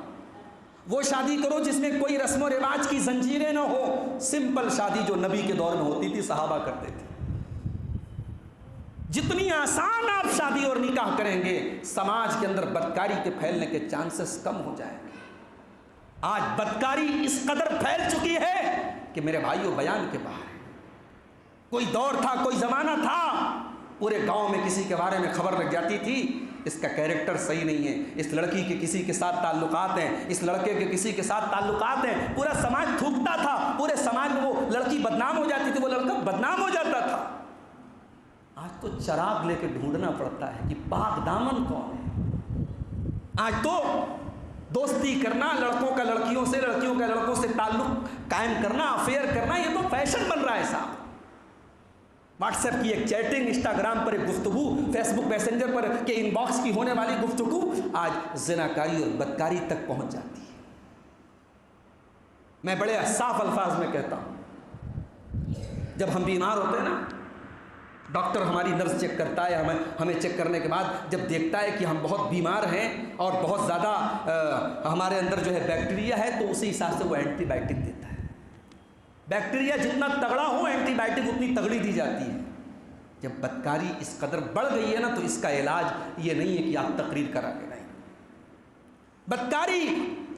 Speaker 1: وہ شادی کرو جس میں کوئی رسم و رواج کی زنجیریں نہ ہو، سمپل شادی جو نبی کے دور میں ہوتی تھی، صحابہ کرتے تھے۔ جتنی آسان آپ شادی اور نکاح کریں گے، سماج کے اندر بدکاری کے پھیلنے کے چانسز کم ہو جائیں گے۔ آج بدکاری اس قدر پھیل چکی ہے کہ میرے بھائیوں بیان کے باہر ہے۔ کوئی دور تھا، کوئی زمانہ تھا، پورے گاؤں میں کسی کے بارے میں خبر لگ جاتی تھی، اس کا کیریکٹر صحیح نہیں ہے، اس لڑکی کے کسی کے ساتھ تعلقات ہیں، اس لڑکے کے کسی کے ساتھ تعلقات ہیں، پورا سماج تھوکتا تھا، پورے سماج میں وہ لڑکی بدنام ہو جاتی تھی، وہ لڑکا بدنام ہو جاتا تھا۔ آج تو چراغ لے کے ڈھونڈنا پڑتا ہے کہ پاک دامن کون ہے۔ آج تو دوستی کرنا، لڑکوں کا لڑکیوں سے، لڑکیوں کا لڑکوں سے تعلق قائم کرنا، افیئر کرنا، یہ تو فیشن بن رہا ہے صاحب۔ واٹس ایپ کی ایک چیٹنگ، انسٹاگرام پر ایک گفتگو، فیس بک میسنجر پر کے ان باکس کی ہونے والی گفتگو آج زناکاری اور بدکاری تک پہنچ جاتی ہے۔ میں بڑے صاف الفاظ میں کہتا ہوں، جب ہم بیمار ہوتے ہیں نا، ڈاکٹر ہماری نبض چیک کرتا ہے، ہمیں چیک کرنے کے بعد جب دیکھتا ہے کہ ہم بہت بیمار ہیں اور بہت زیادہ ہمارے اندر جو ہے بیکٹیریا ہے، تو اسی حساب سے وہ اینٹی بائیوٹک دیتا ہے۔ بیکٹیریا جتنا تگڑا ہو، اینٹی بائیوٹک اتنی تگڑی دی جاتی ہے۔ جب بدکاری اس قدر بڑھ گئی ہے نا، تو اس کا علاج یہ نہیں ہے کہ آپ تقریر کرا کے نہیں، بدکاری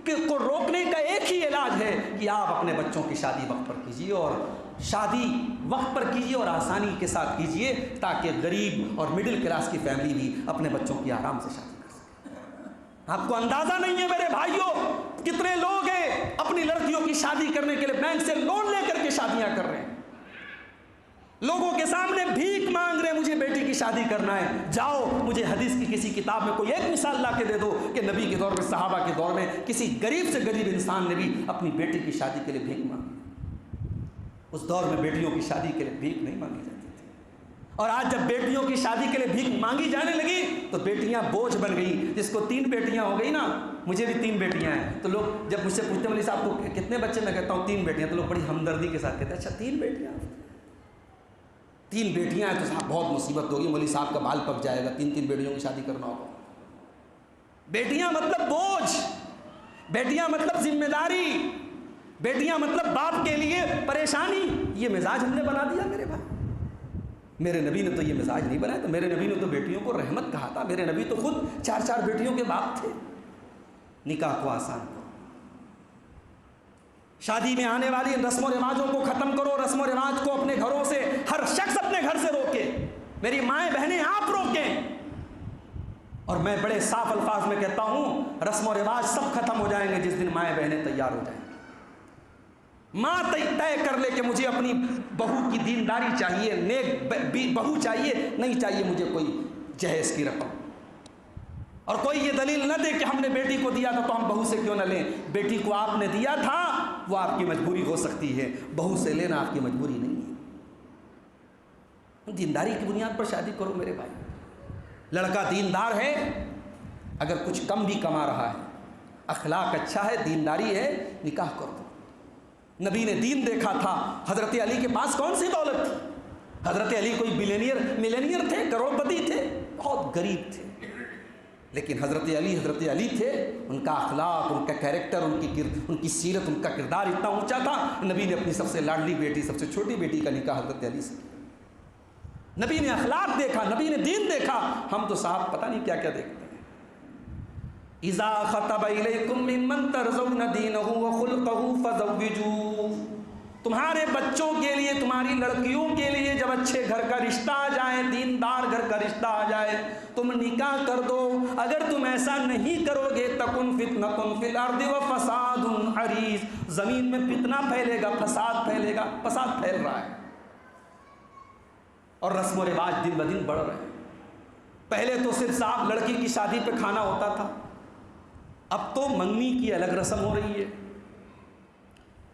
Speaker 1: کو روکنے کا ایک ہی علاج ہے کہ آپ اپنے بچوں کی شادی وقت پر کیجیے، اور شادی وقت پر کیجیے اور آسانی کے ساتھ کیجیے، تاکہ غریب اور مڈل کلاس کی فیملی بھی اپنے بچوں کی آرام سے شادی کر سکے۔ آپ کو اندازہ نہیں ہے میرے بھائیوں، کتنے لوگ ہیں اپنی لڑکیوں کی شادی کرنے کے لیے بینک سے لون لے کر کے شادیاں کر رہے ہیں، لوگوں کے سامنے بھیک مانگ رہے ہیں، مجھے بیٹی کی شادی کرنا ہے، جاؤ مجھے حدیث کی کسی کتاب میں کوئی ایک مثال لا کے دے دو کہ نبی کے دور میں، صحابہ کے دور میں کسی غریب سے غریب انسان نے بھی اپنی بیٹی کی شادی کے لیے بھیک مانگی۔ اس دور میں بیٹیوں کی شادی کے لیے بھیک نہیں مانگی جاتی تھی، اور آج جب بیٹیوں کی شادی کے لیے بھیک مانگی جانے لگی تو بیٹیاں بوجھ بن گئی۔ جس کو 3 بیٹیاں ہو گئی نا، مجھے بھی 3 بیٹیاں ہیں، تو لوگ جب مجھ سے پوچھتے ہیں مولوی صاحب کو کتنے بچے، میں کہتا ہوں 3 بیٹیاں، تو لوگ بڑی ہمدردی کے ساتھ کہتے ہیں اچھا 3 بیٹیاں، 3 بیٹیاں ہیں تو صاحب بہت مصیبت ہوگی، مولوی صاحب کا بال پک جائے گا، 3 بیٹیوں کی شادی کرنا ہوگا۔ بیٹیاں مطلب بوجھ، بیٹیاں مطلب ذمہ داری، بیٹیاں مطلب باپ کے لیے پریشانی۔ یہ مزاج ہم نے بنا دیا میرے بھائی۔ میرے نبی نے تو یہ مزاج نہیں بنایا، تو میرے نبی نے تو بیٹیوں کو رحمت کہا تھا، میرے نبی تو خود 4 بیٹیوں کے باپ تھے۔ نکاح کو آسان کرو، شادی میں آنے والی رسم و رواجوں کو ختم کرو، رسم و رواج کو اپنے گھروں سے، ہر شخص اپنے گھر سے روکے، میری مائیں بہنیں آپ روکیں۔ اور میں بڑے صاف الفاظ میں کہتا ہوں، رسم و رواج سب ختم ہو جائیں گے جس دن مائیں بہنیں تیار ہو جائیں گی۔ ماں طے کر لے کہ مجھے اپنی بہو کی دینداری چاہیے، نیک بہو چاہیے، نہیں چاہیے مجھے کوئی جہیز کی رقم، اور کوئی یہ دلیل نہ دے کہ ہم نے بیٹی کو دیا تھا تو ہم بہو سے کیوں نہ لیں۔ بیٹی کو آپ نے دیا تھا، وہ آپ کی مجبوری ہو سکتی ہے، بہو سے لینا آپ کی مجبوری نہیں ہے۔ دینداری کی بنیاد پر شادی کرو میرے بھائی۔ لڑکا دیندار ہے، اگر کچھ کم بھی کما رہا ہے، اخلاق اچھا ہے، دینداری ہے، نکاح کر دو۔ نبی نے دین دیکھا تھا۔ حضرت علی کے پاس کون سی دولت تھی؟ حضرت علی کوئی ملینئر تھے، کروڑپتی تھے؟ بہت غریب تھے، لیکن حضرت علی تھے، ان کا اخلاق، ان کا کیریکٹر، ان کی سیرت، ان کا کردار اتنا اونچا تھا، نبی نے اپنی سب سے لاڈلی بیٹی، سب سے چھوٹی بیٹی کا نکاح حضرت علی سے کیا۔ نبی نے اخلاق دیکھا، نبی نے دین دیکھا۔ ہم تو صاحب پتہ نہیں کیا کیا دیکھتے ہیں۔ اذا خطب الیکم ممن ترضون دینہ وخلقہ فزوجوہ، تمہارے بچوں کے لیے، تمہاری لڑکیوں کے لیے جب اچھے گھر کا رشتہ آ جائے، دیندار گھر کا رشتہ آ جائے، تم نکاح کر دو۔ اگر تم ایسا نہیں کرو گے تکن فتنۃ فی الارض وفساد عریض، زمین میں فتنہ پھیلے گا، فساد پھیلے گا، فساد پھیل رہا ہے، اور رسم و رواج دن بدن بڑھ رہے ہیں۔
Speaker 2: پہلے تو صرف صاحب لڑکی کی شادی پہ کھانا ہوتا تھا، اب تو منگنی کی الگ رسم ہو رہی ہے،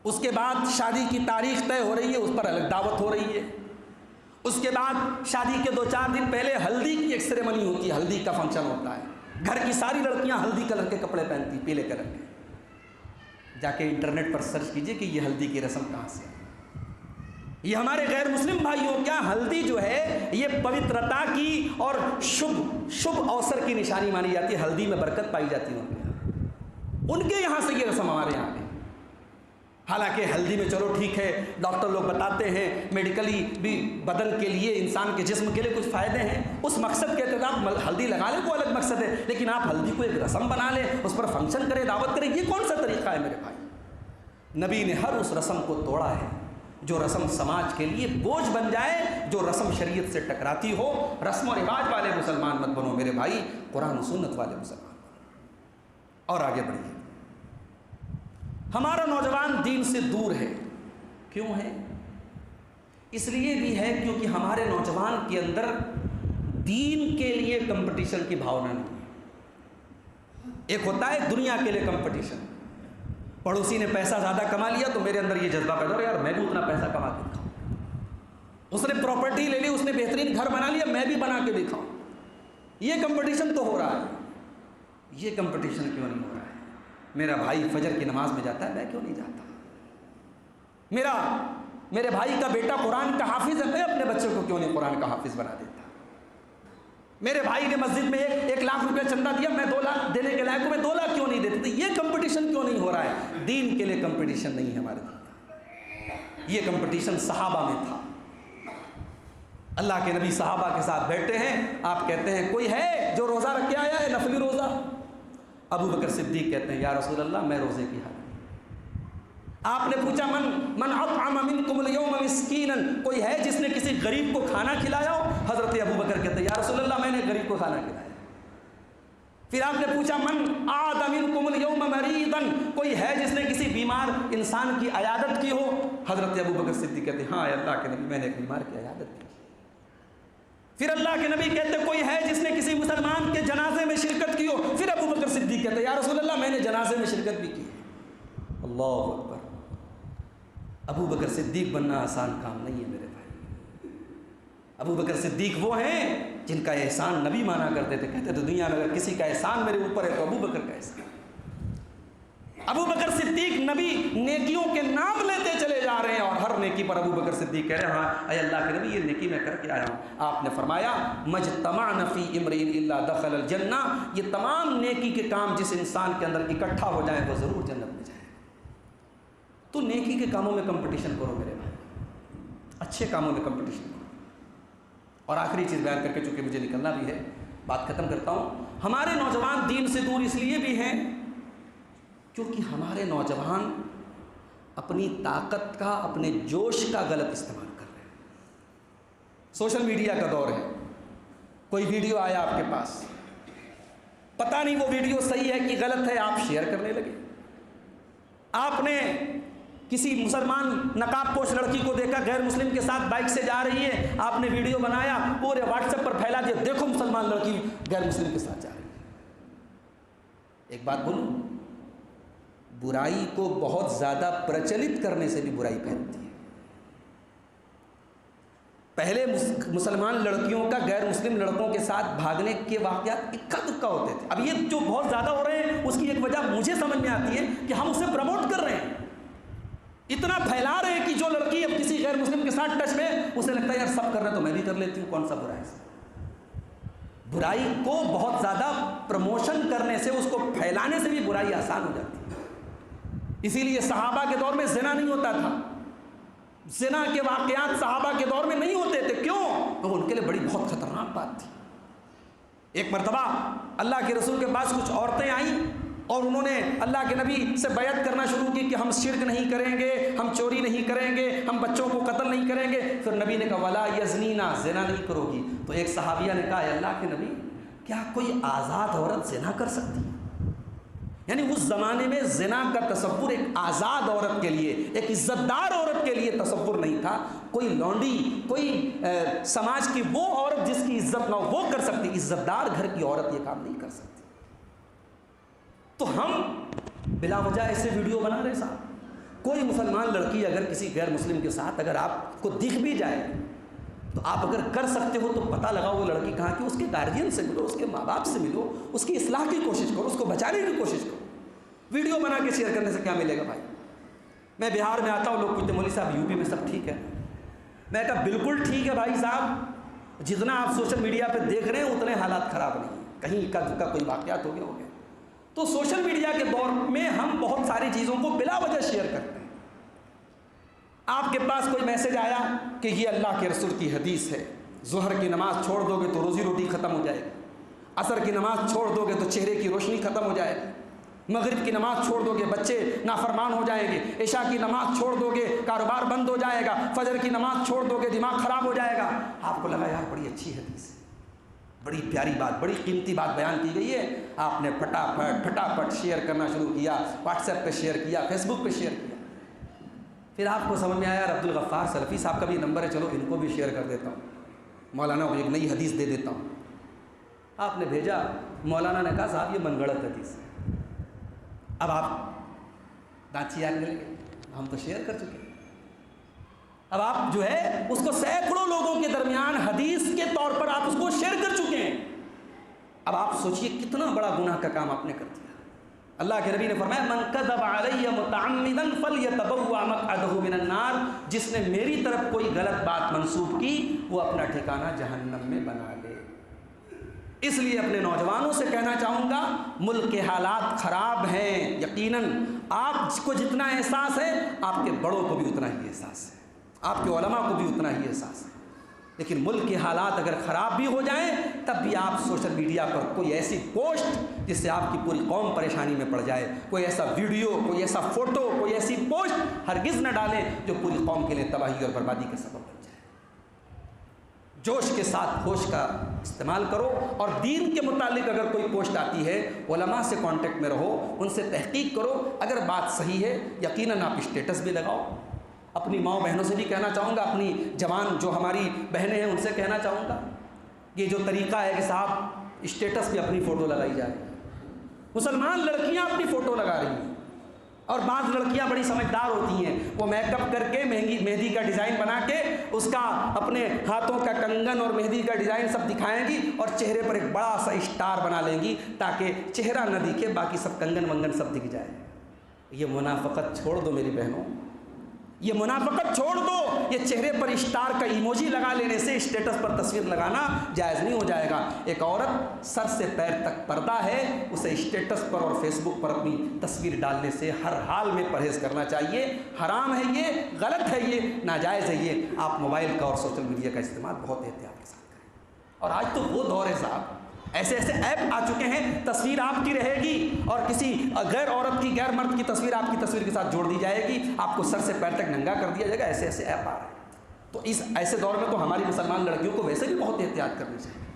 Speaker 2: اس کے بعد شادی کی تاریخ طے ہو رہی ہے، اس پر الگ دعوت ہو رہی ہے، اس کے بعد شادی کے 2-4 دن پہلے ہلدی کی ایک سیریمنی ہوتی ہے، ہلدی کا فنکشن ہوتا ہے، گھر کی ساری لڑکیاں ہلدی کلر کے کپڑے پہنتی، پیلے کلر کے. جا کے انٹرنیٹ پر سرچ کیجئے کہ یہ ہلدی کی رسم کہاں سے ہے. یہ ہمارے غیر مسلم بھائیوں، کیا ہلدی جو ہے یہ پوترتا کی اور شبھ اوسر کی نشانی مانی جاتی ہے، ہلدی میں برکت پائی جاتی ہے ان کے یہاں سے یہ رسم ہمارے یہاں ہے. حالانکہ ہلدی میں چلو ٹھیک ہے، ڈاکٹر لوگ بتاتے ہیں میڈیکلی بھی بدن کے لیے، انسان کے جسم کے لیے کچھ فائدے ہیں، اس مقصد کے تحت آپ ہلدی لگا لیں، وہ الگ مقصد ہے، لیکن آپ ہلدی کو ایک رسم بنا لیں، اس پر فنکشن کریں، دعوت کریں، یہ کون سا طریقہ ہے میرے بھائی؟ نبی نے ہر اس رسم کو توڑا ہے جو رسم سماج کے لیے بوجھ بن جائے، جو رسم شریعت سے ٹکراتی ہو. رسم و رواج والے مسلمان مت بنو میرے بھائی، قرآن و سنت والے مسلمان بنو. اور آگے بڑھیے. ہمارا نوجوان دین سے دور ہے. کیوں ہے؟ اس لیے بھی ہے کیونکہ ہمارے نوجوان کے اندر دین کے لیے کمپٹیشن کی بھاونا نہیں ہے. ایک ہوتا ہے دنیا کے لیے کمپٹیشن، پڑوسی نے پیسہ زیادہ کما لیا تو میرے اندر یہ جذبہ پیدا ہو، یار میں بھی اتنا پیسہ کما کے دکھاؤں. اس نے پراپرٹی لے لی، اس نے بہترین گھر بنا لیا، میں بھی بنا کے دکھاؤں. یہ کمپٹیشن تو ہو رہا ہے. یہ کمپٹیشن کیوں نہیں ہو رہا ہے؟ میرا بھائی فجر کی نماز میں جاتا ہے، میں کیوں نہیں جاتا؟ میرے بھائی کا بیٹا قرآن کا حافظ ہے، میں اپنے بچے کو کیوں نہیں قرآن کا حافظ بنا دیتا؟ میرے بھائی نے مسجد میں 1 لاکھ روپے چندہ دیا، میں 2 لاکھ دینے کے لائق ہوں، میں 2 لاکھ کیوں نہیں دیتے؟ یہ کمپٹیشن کیوں نہیں ہو رہا ہے؟ دین کے لیے کمپٹیشن نہیں ہے ہمارے دین. یہ کمپٹیشن صحابہ میں تھا. اللہ کے نبی صحابہ کے ساتھ بیٹھتے ہیں، آپ کہتے ہیں کوئی ہے جو روزہ رکھ کے آیا ہے، نفلی روزہ؟ ابو بکر صدیق کہتے ہیں یا رسول اللہ میں روزے کی حالت. آپ نے پوچھا من اطعم منکم اليوم مسکینا، کوئی ہے جس نے کسی غریب کو کھانا کھلایا ہو؟ حضرت ابو بکر کہتے ہیں یا رسول اللہ میں نے غریب کو کھانا کھلایا. پھر آپ نے پوچھا من عاد منکم اليوم مریضا، کوئی ہے جس نے کسی بیمار انسان کی عیادت کی ہو؟ حضرت ابو بکر صدیق کہتے ہیں ہاں اللہ کے نبی میں نے ایک بیمار کی عیادت کی. پھر اللہ کے نبی کہتے ہیں کوئی ہے جس نے کسی مسلمان کے جنازے میں شرکت کی ہو؟ پھر ابو بکر صدیق کہتے ہیں یا رسول اللہ میں نے جنازے میں شرکت بھی کی ہے. اللہ اکبر. ابو بکر صدیق بننا آسان کام نہیں ہے میرے بھائی. ابو بکر صدیق وہ ہیں جن کا احسان نبی مانا کرتے تھے، کہتے تھے دنیا میں اگر کسی کا احسان میرے اوپر ہے تو ابو بکر کا احسان. ابو بکر صدیق نبی نیکیوں کے نام لیتے چلے جا رہے ہیں، اور ہر نیکی پر ابو بکر صدیق کہہ رہے ہیں ہاں اے اللہ کے نبی یہ نیکی میں کر کے آیا ہوں. آپ نے فرمایا مجتمعن فی امرئ الا دخل الجنہ، یہ تمام نیکی کے کام جس انسان کے اندر اکٹھا ہو جائیں وہ ضرور جنت میں جائے. تو نیکی کے کاموں میں کمپٹیشن کرو میرے بھائی، اچھے کاموں میں کمپٹیشن کرو. اور آخری چیز بیان کر کے چونکہ مجھے نکلنا بھی ہے بات ختم کرتا ہوں. ہمارے نوجوان دین سے دور اس لیے بھی ہیں کیونکہ ہمارے نوجوان اپنی طاقت کا، اپنے جوش کا غلط استعمال کر رہے ہیں. سوشل میڈیا کا دور ہے، کوئی ویڈیو آیا آپ کے پاس، پتہ نہیں وہ ویڈیو صحیح ہے کہ غلط ہے، آپ شیئر کرنے لگے. آپ نے کسی مسلمان نقاب پوش لڑکی کو دیکھا غیر مسلم کے ساتھ بائک سے جا رہی ہے، آپ نے ویڈیو بنایا پورے واٹس ایپ پر پھیلا دیا، دیکھو مسلمان لڑکی غیر مسلم کے ساتھ جا رہی ہے. ایک بات بولوں، برائی کو بہت زیادہ پرچلت کرنے سے بھی برائی پھیلتی ہے. پہلے مسلمان لڑکیوں کا غیر مسلم لڑکوں کے ساتھ بھاگنے کے واقعات اکا دکا ہوتے تھے. اب یہ جو بہت زیادہ ہو رہے ہیں اس کی ایک وجہ مجھے سمجھ میں آتی ہے کہ ہم اسے پروموٹ کر رہے ہیں، اتنا پھیلا رہے ہیں کہ جو لڑکی اب کسی غیر مسلم کے ساتھ ٹچ میں، اسے لگتا ہے یار سب کر رہے ہیں تو میں بھی کر لیتی ہوں، کون سا برا ہے. برائی کو بہت زیادہ پروموشن کرنے سے، اس کو پھیلانے سے بھی برائی آسان ہو جاتی ہے. اسی لیے صحابہ کے دور میں زنا نہیں ہوتا تھا، زنا کے واقعات صحابہ کے دور میں نہیں ہوتے تھے. کیوں؟ تو ان کے لیے بڑی بہت خطرناک بات تھی. ایک مرتبہ اللہ کے رسول کے پاس کچھ عورتیں آئیں اور انہوں نے اللہ کے نبی سے بیعت کرنا شروع کی کہ ہم شرک نہیں کریں گے، ہم چوری نہیں کریں گے، ہم بچوں کو قتل نہیں کریں گے. پھر نبی نے کہا ولا یزنینا، زنا نہیں کرو گی. تو ایک صحابیہ نے کہا اے اللہ کے نبی کیا کوئی آزاد عورت زنا کر سکتی ہے؟ یعنی اس زمانے میں زنا کا تصور ایک آزاد عورت کے لیے، ایک عزت دار عورت کے لیے تصور نہیں تھا. کوئی لونڈی، کوئی سماج کی وہ عورت جس کی عزت نہ ہو وہ کر سکتی. عزت دار گھر کی عورت یہ کام نہیں کر سکتی۔ تو ہم بلا وجہ ایسے ویڈیو بنا رہے صاحب۔ کوئی مسلمان لڑکی اگر کسی غیر مسلم کے ساتھ اگر آپ کو دکھ بھی جائے تو آپ اگر کر سکتے ہو تو پتہ لگاؤ وہ لڑکی کہاں کی، اس کے گارجین سے ملو، اس کے ماں باپ سے ملو، اس کی اصلاح کی کوشش کرو، اس کو بچانے کی کوشش کرو۔ ویڈیو بنا کے شیئر کرنے سے کیا ملے گا بھائی؟ میں بہار میں آتا ہوں، لوگ پوچھتے مولوی صاحب یو پی میں سب ٹھیک ہے؟ میں کہا بالکل ٹھیک ہے بھائی صاحب، جتنا آپ سوشل میڈیا پہ دیکھ رہے ہیں اتنے حالات خراب نہیں ہیں، کہیں کا کوئی واقعات ہو گئے۔ تو سوشل میڈیا کے دور میں ہم بہت ساری چیزوں کو بلا وجہ شیئر کرتے ہیں۔ آپ کے پاس کوئی میسج آیا کہ یہ اللہ کے رسول کی حدیث ہے، ظہر کی نماز چھوڑ دو گے تو روزی روٹی ختم ہو جائے گی، عصر کی نماز چھوڑ دو گے تو چہرے کی روشنی ختم ہو جائے گی، مغرب کی نماز چھوڑ دو گے بچے نافرمان ہو جائیں گے، عشاء کی نماز چھوڑ دو گے کاروبار بند ہو جائے گا، فجر کی نماز چھوڑ دو گے دماغ خراب ہو جائے گا۔ آپ کو لگا یار بڑی اچھی حدیث ہے، بڑی پیاری بات، بڑی قیمتی بات بیان کی گئی ہے، آپ نے پھٹافٹ شیئر کرنا شروع کیا، واٹس ایپ پہ شیئر کیا، فیس بک پہ شیئر کیا۔ پھر آپ کو سمجھ میں آیا یار عبدالغفار سلفی صاحب کا بھی نمبر ہے، چلو ان کو بھی شیئر کر دیتا ہوں، مولانا کو ایک نئی حدیث دے دیتا ہوں۔ آپ نے بھیجا، مولانا نے کہا صاحب یہ من گھڑت حدیث ہے۔ اب آپ دانچی آنے لگے، ہم تو شیئر کر چکے ہیں۔ اب آپ جو ہے اس کو سینکڑوں لوگوں کے درمیان حدیث کے طور پر آپ اس کو شیئر کر چکے ہیں۔ اب آپ سوچئے کتنا بڑا گناہ کا کام آپ نے کر دیا۔ اللہ کے نبی نے فرمایا من کذب علی متعمدا فلیتبوأ مقعدہ من النار، جس نے میری طرف کوئی غلط بات منسوب کی وہ اپنا ٹھکانہ جہنم میں بنا لے۔ اس لیے اپنے نوجوانوں سے کہنا چاہوں گا ملک کے حالات خراب ہیں، یقیناً آپ کو جتنا احساس ہے آپ کے بڑوں کو بھی اتنا ہی احساس ہے، آپ کے علماء کو بھی اتنا ہی احساس ہے، لیکن ملک کے حالات اگر خراب بھی ہو جائیں تب بھی آپ سوشل میڈیا پر کوئی ایسی پوسٹ جس سے آپ کی پوری قوم پریشانی میں پڑ جائے، کوئی ایسا ویڈیو، کوئی ایسا فوٹو، کوئی ایسی پوسٹ ہرگز نہ ڈالیں جو پوری قوم کے لیے تباہی اور بربادی کا سبب بن جائے۔ جوش کے ساتھ ہوش کا استعمال کرو، اور دین کے متعلق اگر کوئی پوسٹ آتی ہے علماء سے کانٹیکٹ میں رہو، ان سے تحقیق کرو، اگر بات صحیح ہے یقیناً آپ اسٹیٹس بھی لگاؤ۔ اپنی ماؤں بہنوں سے بھی کہنا چاہوں گا، اپنی جوان جو ہماری بہنیں ہیں ان سے کہنا چاہوں گا، یہ جو طریقہ ہے کہ صاحب اسٹیٹس پہ اپنی فوٹو لگائی جا رہی ہے، مسلمان لڑکیاں اپنی فوٹو لگا رہی ہیں، اور بعض لڑکیاں بڑی سمجھدار ہوتی ہیں، وہ میک اپ کر کے مہندی کا ڈیزائن بنا کے اس کا اپنے ہاتھوں کا کنگن اور مہندی کا ڈیزائن سب دکھائیں گی اور چہرے پر ایک بڑا سا اسٹار بنا لیں گی تاکہ چہرہ نہ دکھے، باقی سب کنگن ونگن سب دکھ جائے۔ یہ منافقت چھوڑ دو میری بہنوں، یہ منافقت چھوڑ دو، یہ چہرے پر اسٹار کا ایموجی لگا لینے سے اسٹیٹس پر تصویر لگانا جائز نہیں ہو جائے گا۔ ایک عورت سر سے پیر تک پردہ ہے، اسے اسٹیٹس پر اور فیس بک پر اپنی تصویر ڈالنے سے ہر حال میں پرہیز کرنا چاہیے۔ حرام ہے یہ، غلط ہے یہ، ناجائز ہے یہ۔ آپ موبائل کا اور سوشل میڈیا کا استعمال بہت احتیاط کے ساتھ کریں۔ اور آج تو وہ دور ہے صاحب، ایسے ایسے ایپ آ چکے ہیں، تصویر آپ کی رہے گی اور کسی غیر عورت کی، غیر مرد کی تصویر آپ کی تصویر کے ساتھ جوڑ دی جائے گی، آپ کو سر سے پیر تک ننگا کر دیا جائے گا، ایسے ایسے ایپ آ رہے ہیں۔ تو اس ایسے دور میں تو ہماری مسلمان لڑکیوں کو ویسے بھی بہت احتیاط کرنی چاہیے۔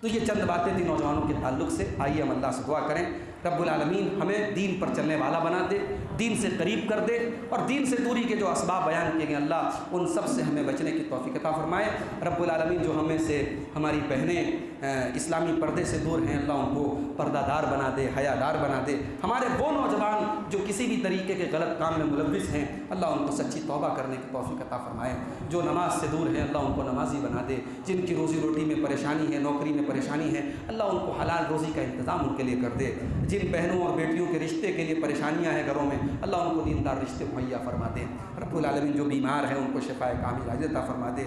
Speaker 2: تو یہ چند باتیں تھیں نوجوانوں کے تعلق سے۔ آئیے ہم اللہ سے دعا کریں رب العالمین ہمیں دین پر چلنے والا بنا دے، دین سے قریب کر دے، اور دین سے دوری کے جو اسباب بیان کیے گئے اللہ ان سب سے ہمیں بچنے کی توفیق عطا فرمائے۔ رب العالمین جو ہمیں سے ہماری بہنیں اسلامی پردے سے دور ہیں اللہ ان کو پردہ دار بنا دے، حیا دار بنا دے۔ ہمارے وہ نوجوان جو کسی بھی طریقے کے غلط کام میں ملوث ہیں اللہ ان کو سچی توبہ کرنے کی توفیق عطا فرمائے۔ جو نماز سے دور ہیں اللہ ان کو نمازی بنا دے، جن کی روزی روٹی میں پریشانی ہے، نوکری میں پریشانی ہے اللہ ان کو حلال روزی کا انتظام ان کے لیے کر دے۔ جن بہنوں اور بیٹیوں کے رشتے کے لیے پریشانیاں ہیں گھروں میں اللہ ان کو دیندار رشتے مہیا فرما دے۔ رب العالمین جو بیمار ہیں ان کو شفائے کامل عاجل عطا فرما دے۔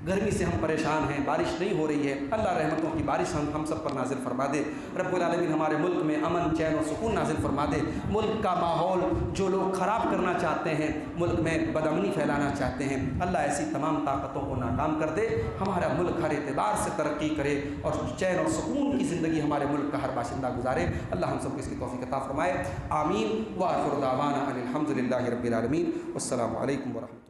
Speaker 2: گرمی سے ہم پریشان ہیں، بارش نہیں ہو رہی ہے اللہ رحمتوں کی بارش ہم سب پر نازل فرما دے۔ رب العالمین ہمارے ملک میں امن، چین اور سکون نازل فرما دے۔ ملک کا ماحول جو لوگ خراب کرنا چاہتے ہیں، ملک میں بدامنی پھیلانا چاہتے ہیں اللہ ایسی تمام طاقتوں کو ناکام کر دے۔ ہمارا ملک ہر اعتبار سے ترقی کرے اور چین اور سکون کی زندگی ہمارے ملک کا ہر باشندہ گزارے اللہ ہم سب کو اس کی توفیق عطا فرمائے۔ آمین۔ وآخر دعوانا ان الحمد للہ رب العالمین۔ والسلام علیکم ورحمۃ اللہ۔